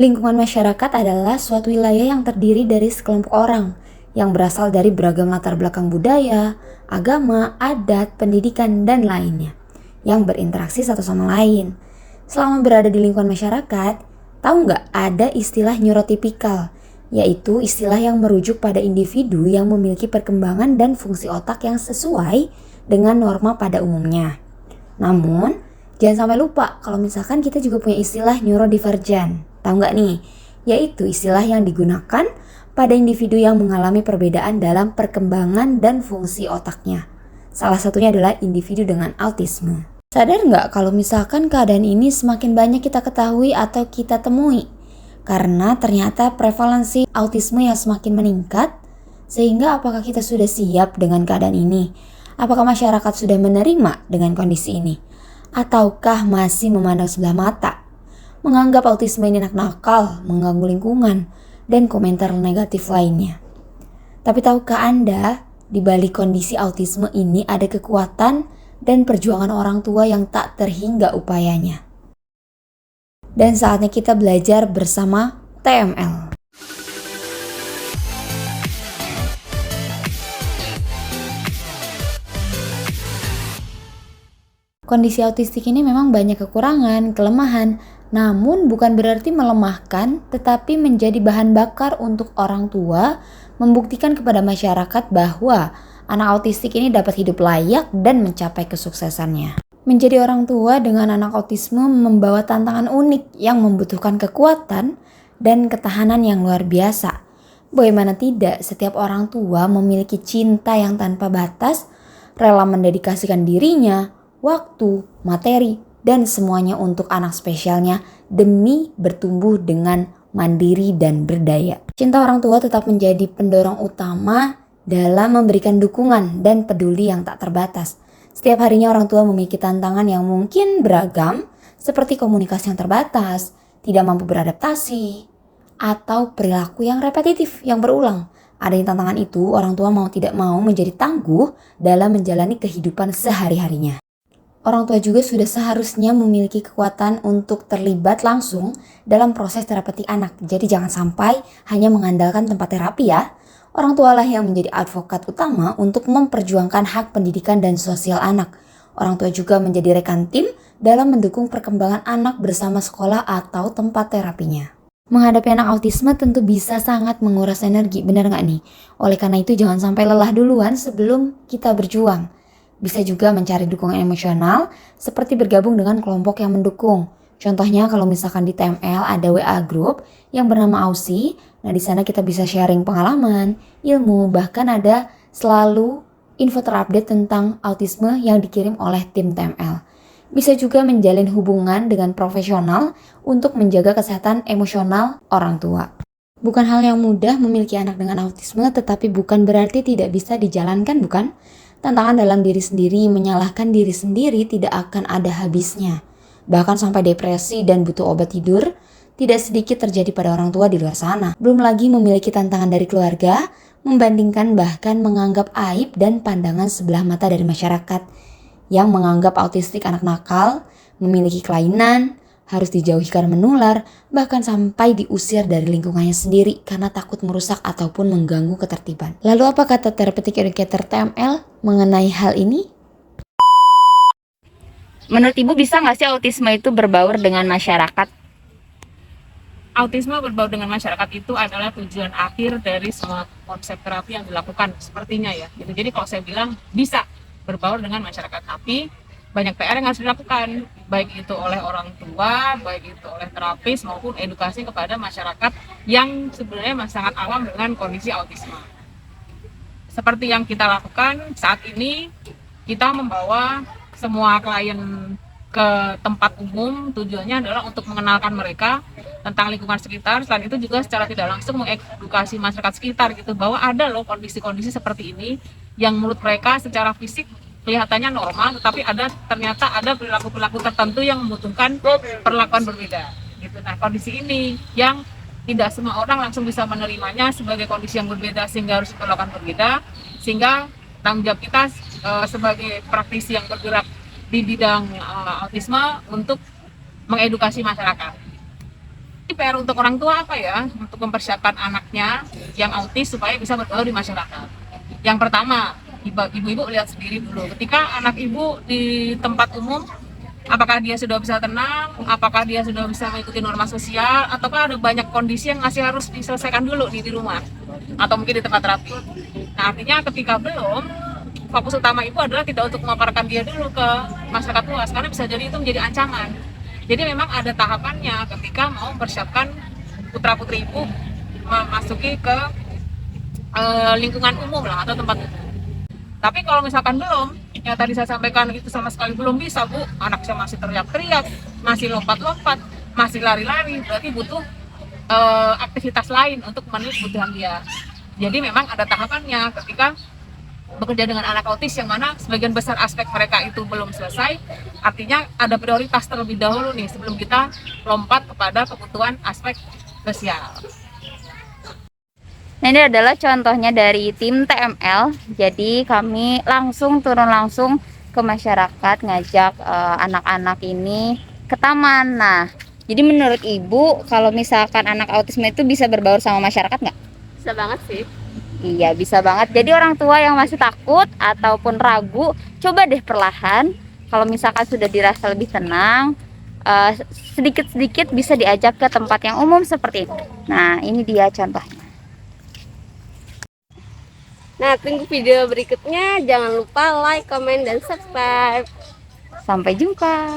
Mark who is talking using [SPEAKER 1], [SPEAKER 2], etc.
[SPEAKER 1] Lingkungan masyarakat adalah suatu wilayah yang terdiri dari sekelompok orang yang berasal dari beragam latar belakang budaya, agama, adat, pendidikan, dan lainnya yang berinteraksi satu sama lain. Selama berada di lingkungan masyarakat, tahu nggak ada istilah neurotipikal, yaitu istilah yang merujuk pada individu yang memiliki perkembangan dan fungsi otak yang sesuai dengan norma pada umumnya. Namun, jangan sampai lupa kalau misalkan kita juga punya istilah neurodivergen. Tahu nggak nih? Yaitu istilah yang digunakan pada individu yang mengalami perbedaan dalam perkembangan dan fungsi otaknya. Salah satunya adalah individu dengan autisme. Sadar nggak kalau misalkan keadaan ini semakin banyak kita ketahui atau kita temui? Karena ternyata prevalensi autisme yang semakin meningkat, sehingga apakah kita sudah siap dengan keadaan ini? Apakah masyarakat sudah menerima dengan kondisi ini? Ataukah masih memandang sebelah mata? Menganggap autisme ini anak nakal, mengganggu lingkungan, dan komentar negatif lainnya. Tapi tahukah Anda, di balik kondisi autisme ini ada kekuatan dan perjuangan orang tua yang tak terhingga upayanya. Dan saatnya kita belajar bersama TML. Kondisi autistik ini memang banyak kekurangan, kelemahan, namun bukan berarti melemahkan, tetapi menjadi bahan bakar untuk orang tua membuktikan kepada masyarakat bahwa anak autistik ini dapat hidup layak dan mencapai kesuksesannya. Menjadi orang tua dengan anak autisme membawa tantangan unik yang membutuhkan kekuatan dan ketahanan yang luar biasa. Bagaimana tidak, setiap orang tua memiliki cinta yang tanpa batas, rela mendedikasikan dirinya, waktu, materi, dan semuanya untuk anak spesialnya demi bertumbuh dengan mandiri dan berdaya. Cinta orang tua tetap menjadi pendorong utama dalam memberikan dukungan dan peduli yang tak terbatas. Setiap harinya orang tua memiliki tantangan yang mungkin beragam, seperti komunikasi yang terbatas, tidak mampu beradaptasi, atau perilaku yang repetitif yang berulang. Adanya tantangan itu, orang tua mau tidak mau menjadi tangguh dalam menjalani kehidupan sehari-harinya. Orang tua juga sudah seharusnya memiliki kekuatan untuk terlibat langsung dalam proses terapeutik anak. Jadi jangan sampai hanya mengandalkan tempat terapi ya. Orang tualah yang menjadi advokat utama untuk memperjuangkan hak pendidikan dan sosial anak. Orang tua juga menjadi rekan tim dalam mendukung perkembangan anak bersama sekolah atau tempat terapinya. Menghadapi anak autisme tentu bisa sangat menguras energi, benar nggak nih? Oleh karena itu jangan sampai lelah duluan sebelum kita berjuang. Bisa juga mencari dukungan emosional seperti bergabung dengan kelompok yang mendukung. Contohnya kalau misalkan di TML ada WA group yang bernama Ausi. Nah di sana kita bisa sharing pengalaman, ilmu, bahkan ada selalu info terupdate tentang autisme yang dikirim oleh tim TML. Bisa juga menjalin hubungan dengan profesional untuk menjaga kesehatan emosional orang tua. Bukan hal yang mudah memiliki anak dengan autisme, tetapi bukan berarti tidak bisa dijalankan, bukan? Tantangan dalam diri sendiri, menyalahkan diri sendiri tidak akan ada habisnya. Bahkan sampai depresi dan butuh obat tidur, tidak sedikit terjadi pada orang tua di luar sana. Belum lagi memiliki tantangan dari keluarga, membandingkan bahkan menganggap aib dan pandangan sebelah mata dari masyarakat yang menganggap autistik anak nakal, memiliki kelainan, harus dijauhi karena menular, bahkan sampai diusir dari lingkungannya sendiri karena takut merusak ataupun mengganggu ketertiban. Lalu apa kata terapeutic educator TML mengenai hal ini?
[SPEAKER 2] Menurut Ibu bisa nggak sih autisme itu berbaur dengan masyarakat?
[SPEAKER 3] Autisme berbaur dengan masyarakat itu adalah tujuan akhir dari semua konsep terapi yang dilakukan sepertinya ya. Gitu. Jadi kalau saya bilang bisa berbaur dengan masyarakat, tapi banyak PR yang harus dilakukan, baik itu oleh orang tua, baik itu oleh terapis maupun edukasi kepada masyarakat yang sebenarnya masih sangat awam dengan kondisi autisme. Seperti yang kita lakukan saat ini, kita membawa semua klien ke tempat umum, tujuannya adalah untuk mengenalkan mereka tentang lingkungan sekitar. Selain itu juga secara tidak langsung mengedukasi masyarakat sekitar gitu, bahwa ada loh kondisi-kondisi seperti ini yang menurut mereka secara fisik kelihatannya normal, tetapi ternyata ada perilaku-perilaku tertentu yang membutuhkan perlakuan berbeda gitu. Nah, kondisi ini yang tidak semua orang langsung bisa menerimanya sebagai kondisi yang berbeda sehingga harus diperlakukan berbeda, sehingga tanggung jawab kita sebagai praktisi yang bergerak di bidang autisme untuk mengedukasi masyarakat. PR untuk orang tua apa ya? Untuk mempersiapkan anaknya yang autis supaya bisa bergaul di masyarakat. Yang pertama, ibu-ibu lihat sendiri dulu. Ketika anak ibu di tempat umum, apakah dia sudah bisa tenang, apakah dia sudah bisa mengikuti norma sosial, ataukah ada banyak kondisi yang masih harus diselesaikan dulu nih di rumah, atau mungkin di tempat terapi. Nah, artinya ketika belum, fokus utama ibu adalah tidak untuk memaparkan dia dulu ke masyarakat luas, karena bisa jadi itu menjadi ancaman. Jadi memang ada tahapannya ketika mau mempersiapkan putra-putri ibu memasuki ke lingkungan umum lah atau tempat umum. Tapi kalau misalkan belum, yang tadi saya sampaikan itu sama sekali belum bisa, Bu. Anaknya masih teriak-teriak, masih lompat-lompat, masih lari-lari, berarti butuh aktivitas lain untuk memenuhi kebutuhan dia. Jadi memang ada tahapannya ketika bekerja dengan anak autis yang mana sebagian besar aspek mereka itu belum selesai, artinya ada prioritas terlebih dahulu nih sebelum kita lompat kepada kebutuhan aspek sosial.
[SPEAKER 2] Nah, ini adalah contohnya dari tim TML. Jadi kami turun langsung ke masyarakat, ngajak anak-anak ini ke taman. Nah, jadi menurut Ibu, kalau misalkan anak autisme itu bisa berbaur sama masyarakat nggak?
[SPEAKER 4] Bisa banget sih.
[SPEAKER 2] Iya, bisa banget. Jadi orang tua yang masih takut ataupun ragu, coba deh perlahan. Kalau misalkan sudah dirasa lebih tenang, sedikit-sedikit bisa diajak ke tempat yang umum seperti itu. Nah, ini dia contohnya.
[SPEAKER 4] Nah, tunggu video berikutnya. Jangan lupa like, comment, dan subscribe.
[SPEAKER 2] Sampai jumpa.